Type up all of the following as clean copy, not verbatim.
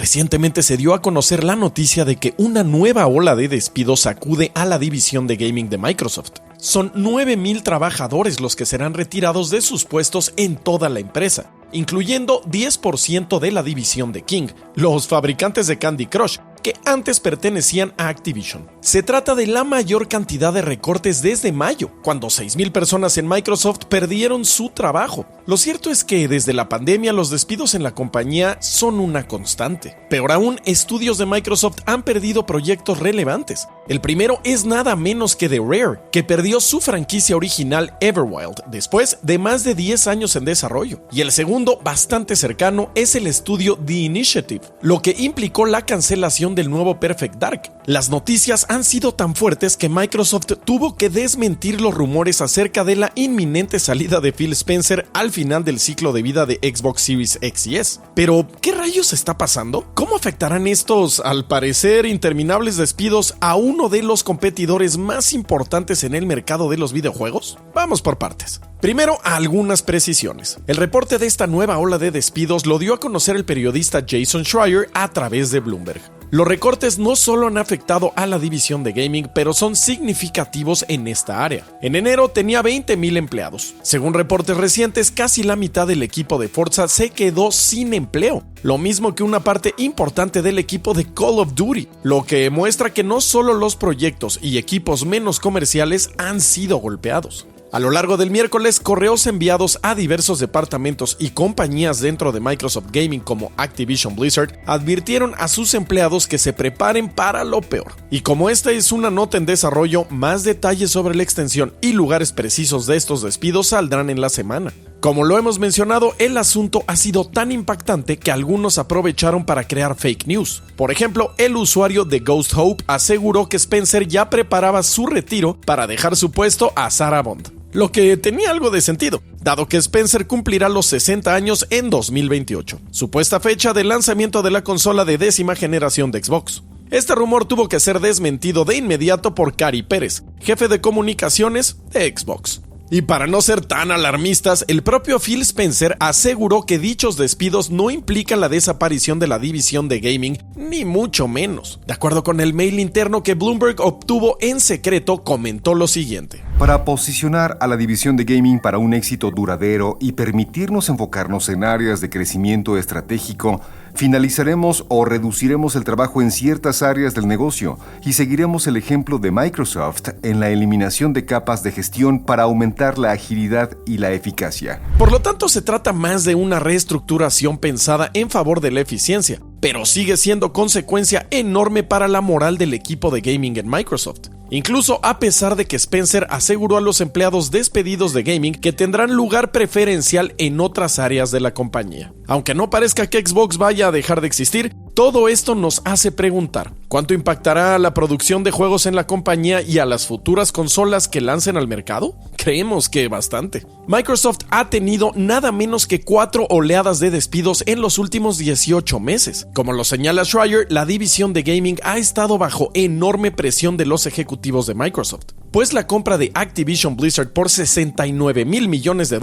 Recientemente se dio a conocer la noticia de que una nueva ola de despidos sacude a la división de gaming de Microsoft. Son 9,000 trabajadores los que serán retirados de sus puestos en toda la empresa, incluyendo 10% de la división de King, los fabricantes de Candy Crush, que antes pertenecían a Activision. Se trata de la mayor cantidad de recortes desde mayo, cuando 6,000 personas en Microsoft perdieron su trabajo. Lo cierto es que desde la pandemia los despidos en la compañía son una constante. Peor aún, estudios de Microsoft han perdido proyectos relevantes. El primero es nada menos que The Rare, que perdió su franquicia original Everwild después de más de 10 años en desarrollo. Y el segundo, bastante cercano, es el estudio The Initiative, lo que implicó la cancelación del nuevo Perfect Dark. Las noticias han sido tan fuertes que Microsoft tuvo que desmentir los rumores acerca de la inminente salida de Phil Spencer al final del ciclo de vida de Xbox Series X y S. Pero, ¿qué rayos está pasando? ¿Cómo afectarán estos, al parecer, interminables despidos a uno de los competidores más importantes en el mercado de los videojuegos? Vamos por partes. Primero, algunas precisiones. El reporte de esta nueva ola de despidos lo dio a conocer el periodista Jason Schreier a través de Bloomberg. Los recortes no solo han afectado a la división de gaming, pero son significativos en esta área. En enero tenía 20,000 empleados. Según reportes recientes, casi la mitad del equipo de Forza se quedó sin empleo, lo mismo que una parte importante del equipo de Call of Duty, lo que muestra que no solo los proyectos y equipos menos comerciales han sido golpeados. A lo largo del miércoles, correos enviados a diversos departamentos y compañías dentro de Microsoft Gaming como Activision Blizzard advirtieron a sus empleados que se preparen para lo peor. Y como esta es una nota en desarrollo, más detalles sobre la extensión y lugares precisos de estos despidos saldrán en la semana. Como lo hemos mencionado, el asunto ha sido tan impactante que algunos aprovecharon para crear fake news. Por ejemplo, el usuario de Ghost Hope aseguró que Spencer ya preparaba su retiro para dejar su puesto a Sarah Bond. Lo que tenía algo de sentido, dado que Spencer cumplirá los 60 años en 2028, supuesta fecha de lanzamiento de la consola de 10ª generación de Xbox. Este rumor tuvo que ser desmentido de inmediato por Cary Pérez, jefe de comunicaciones de Xbox. Y para no ser tan alarmistas, el propio Phil Spencer aseguró que dichos despidos no implican la desaparición de la división de gaming, ni mucho menos. De acuerdo con el mail interno que Bloomberg obtuvo en secreto, comentó lo siguiente. Para posicionar a la división de gaming para un éxito duradero y permitirnos enfocarnos en áreas de crecimiento estratégico, finalizaremos o reduciremos el trabajo en ciertas áreas del negocio y seguiremos el ejemplo de Microsoft en la eliminación de capas de gestión para aumentar la agilidad y la eficacia. Por lo tanto, se trata más de una reestructuración pensada en favor de la eficiencia, pero sigue siendo consecuencia enorme para la moral del equipo de gaming en Microsoft. Incluso a pesar de que Spencer aseguró a los empleados despedidos de gaming que tendrán lugar preferencial en otras áreas de la compañía. Aunque no parezca que Xbox vaya a dejar de existir, todo esto nos hace preguntar, ¿cuánto impactará a la producción de juegos en la compañía y a las futuras consolas que lancen al mercado? Creemos que bastante. Microsoft ha tenido nada menos que 4 oleadas de despidos en los últimos 18 meses. Como lo señala Schreier, la división de gaming ha estado bajo enorme presión de los ejecutivos de Microsoft, pues la compra de Activision Blizzard por $69,000 millones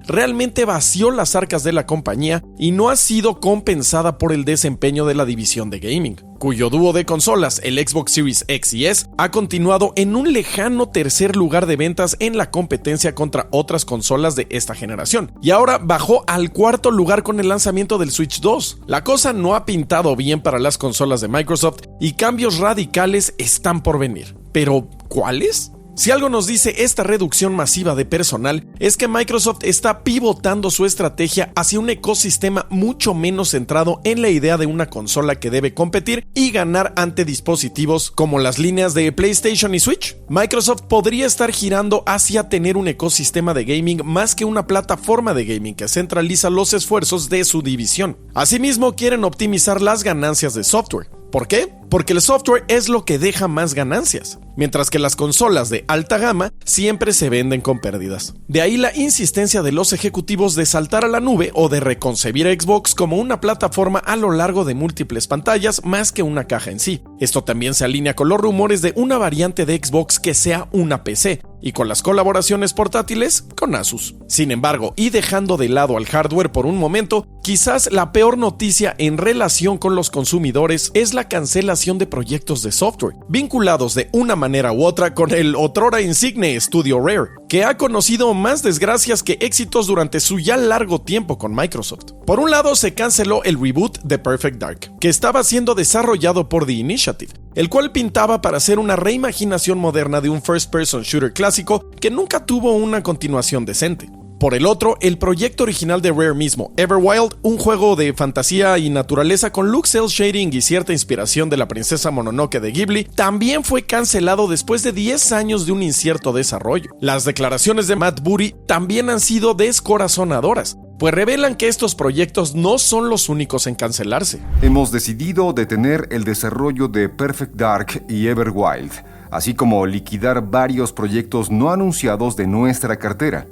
realmente vació las arcas de la compañía y no ha sido compensada por el desempeño de la división de gaming, cuyo dúo de consolas, el Xbox Series X y S, ha continuado en un lejano tercer lugar de ventas en la competencia contra otras consolas de esta generación, y ahora bajó al 4º lugar con el lanzamiento del Switch 2. La cosa no ha pintado bien para las consolas de Microsoft y cambios radicales están por venir. ¿Pero cuáles? Si algo nos dice esta reducción masiva de personal, es que Microsoft está pivotando su estrategia hacia un ecosistema mucho menos centrado en la idea de una consola que debe competir y ganar ante dispositivos como las líneas de PlayStation y Switch. Microsoft podría estar girando hacia tener un ecosistema de gaming más que una plataforma de gaming que centraliza los esfuerzos de su división. Asimismo, quieren optimizar las ganancias de software. ¿Por qué? porque el software es lo que deja más ganancias, mientras que las consolas de alta gama siempre se venden con pérdidas. De ahí la insistencia de los ejecutivos de saltar a la nube o de reconcebir a Xbox como una plataforma a lo largo de múltiples pantallas más que una caja en sí. Esto también se alinea con los rumores de una variante de Xbox que sea una PC, y con las colaboraciones portátiles con Asus. Sin embargo, y dejando de lado al hardware por un momento, quizás la peor noticia en relación con los consumidores es la cancelación de proyectos de software, vinculados de una manera u otra con el otrora insigne estudio Rare, que ha conocido más desgracias que éxitos durante su ya largo tiempo con Microsoft. Por un lado, se canceló el reboot de Perfect Dark, que estaba siendo desarrollado por The Initiative, el cual pintaba para ser una reimaginación moderna de un first-person shooter clásico que nunca tuvo una continuación decente. Por el otro, el proyecto original de Rare mismo, Everwild, un juego de fantasía y naturaleza con look cel shading y cierta inspiración de la princesa Mononoke de Ghibli, también fue cancelado después de 10 años de un incierto desarrollo. Las declaraciones de Matt Booty también han sido descorazonadoras, pues revelan que estos proyectos no son los únicos en cancelarse. Hemos decidido detener el desarrollo de Perfect Dark y Everwild, así como liquidar varios proyectos no anunciados de nuestra cartera.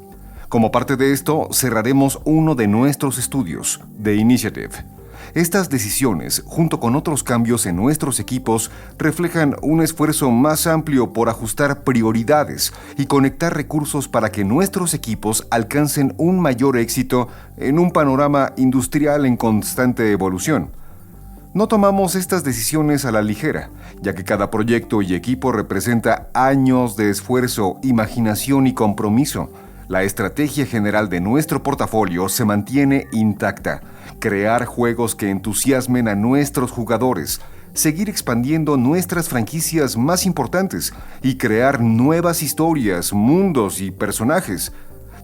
Como parte de esto, cerraremos uno de nuestros estudios, The Initiative. Estas decisiones, junto con otros cambios en nuestros equipos, reflejan un esfuerzo más amplio por ajustar prioridades y conectar recursos para que nuestros equipos alcancen un mayor éxito en un panorama industrial en constante evolución. No tomamos estas decisiones a la ligera, ya que cada proyecto y equipo representa años de esfuerzo, imaginación y compromiso. La estrategia general de nuestro portafolio se mantiene intacta: crear juegos que entusiasmen a nuestros jugadores, seguir expandiendo nuestras franquicias más importantes y crear nuevas historias, mundos y personajes.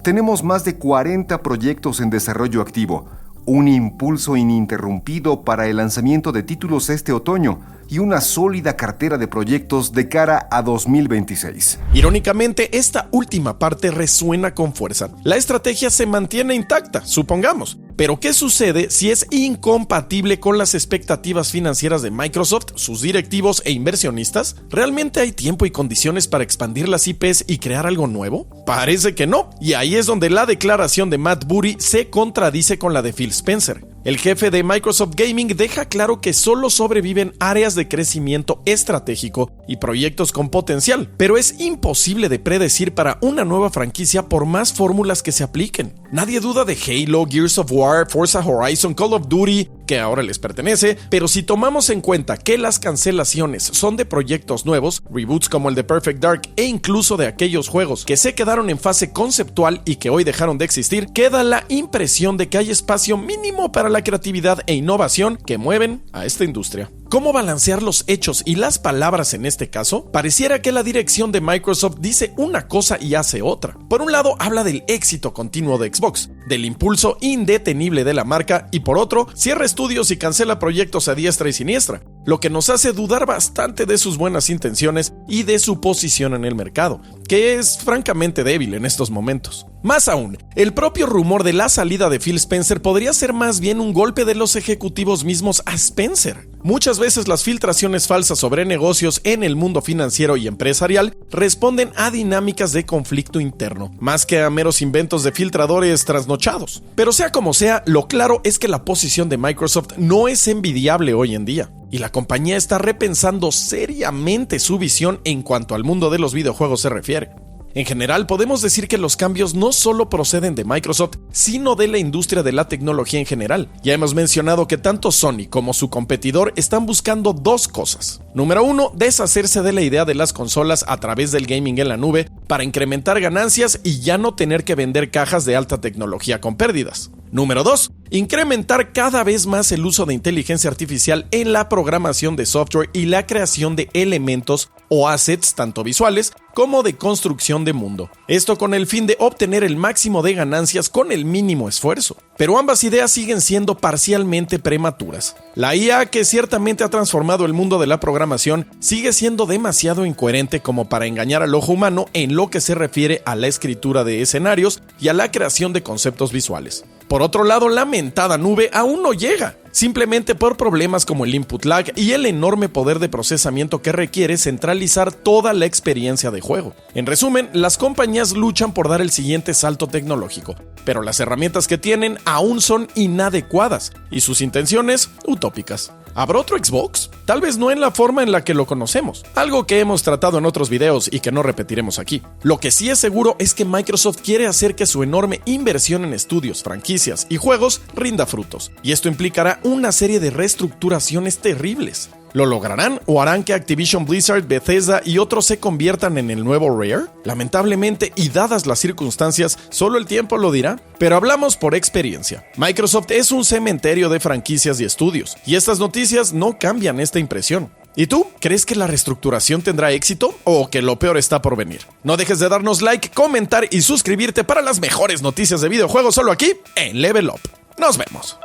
Tenemos más de 40 proyectos en desarrollo activo, un impulso ininterrumpido para el lanzamiento de títulos este otoño y una sólida cartera de proyectos de cara a 2026. Irónicamente, esta última parte resuena con fuerza. La estrategia se mantiene intacta, supongamos. Pero ¿qué sucede si es incompatible con las expectativas financieras de Microsoft, sus directivos e inversionistas? ¿Realmente hay tiempo y condiciones para expandir las IPs y crear algo nuevo? Parece que no, y ahí es donde la declaración de Matt Booty se contradice con la de Phil Spencer. El jefe de Microsoft Gaming deja claro que solo sobreviven áreas de crecimiento estratégico y proyectos con potencial, pero es imposible de predecir para una nueva franquicia por más fórmulas que se apliquen. Nadie duda de Halo, Gears of War, Forza Horizon, Call of Duty, que ahora les pertenece, pero si tomamos en cuenta que las cancelaciones son de proyectos nuevos, reboots como el de Perfect Dark e incluso de aquellos juegos que se quedaron en fase conceptual y que hoy dejaron de existir, queda la impresión de que hay espacio mínimo para la creatividad e innovación que mueven a esta industria. ¿Cómo balancear los hechos y las palabras en este caso? Pareciera que la dirección de Microsoft dice una cosa y hace otra. Por un lado, habla del éxito continuo de Xbox, del impulso indetenible de la marca, y por otro, cierra estudios y cancela proyectos a diestra y siniestra, lo que nos hace dudar bastante de sus buenas intenciones y de su posición en el mercado, que es francamente débil en estos momentos. Más aún, el propio rumor de la salida de Phil Spencer podría ser más bien un golpe de los ejecutivos mismos a Spencer. Muchas veces las filtraciones falsas sobre negocios en el mundo financiero y empresarial responden a dinámicas de conflicto interno, más que a meros inventos de filtradores trasnochados. Pero sea como sea, lo claro es que la posición de Microsoft no es envidiable hoy en día, y la compañía está repensando seriamente su visión en cuanto al mundo de los videojuegos se refiere. En general, podemos decir que los cambios no solo proceden de Microsoft, sino de la industria de la tecnología en general. Ya hemos mencionado que tanto Sony como su competidor están buscando dos cosas. Número 1, deshacerse de la idea de las consolas a través del gaming en la nube para incrementar ganancias y ya no tener que vender cajas de alta tecnología con pérdidas. Número 2, incrementar cada vez más el uso de inteligencia artificial en la programación de software y la creación de elementos o assets tanto visuales como de construcción de mundo. Esto con el fin de obtener el máximo de ganancias con el mínimo esfuerzo. Pero ambas ideas siguen siendo parcialmente prematuras. La IA, que ciertamente ha transformado el mundo de la programación, sigue siendo demasiado incoherente como para engañar al ojo humano en lo que se refiere a la escritura de escenarios y a la creación de conceptos visuales. Por otro lado, la mentada nube aún no llega. simplemente por problemas como el input lag y el enorme poder de procesamiento que requiere centralizar toda la experiencia de juego. En resumen, las compañías luchan por dar el siguiente salto tecnológico, pero las herramientas que tienen aún son inadecuadas y sus intenciones utópicas. ¿Habrá otro Xbox? Tal vez no en la forma en la que lo conocemos, algo que hemos tratado en otros videos y que no repetiremos aquí. Lo que sí es seguro es que Microsoft quiere hacer que su enorme inversión en estudios, franquicias y juegos rinda frutos, y esto implicará una serie de reestructuraciones terribles. ¿Lo lograrán o harán que Activision Blizzard, Bethesda y otros se conviertan en el nuevo Rare? Lamentablemente, y dadas las circunstancias, solo el tiempo lo dirá. Pero hablamos por experiencia. Microsoft es un cementerio de franquicias y estudios, y estas noticias no cambian esta impresión. ¿Y tú? ¿Crees que la reestructuración tendrá éxito o que lo peor está por venir? No dejes de darnos like, comentar y suscribirte para las mejores noticias de videojuegos solo aquí en Level Up. Nos vemos.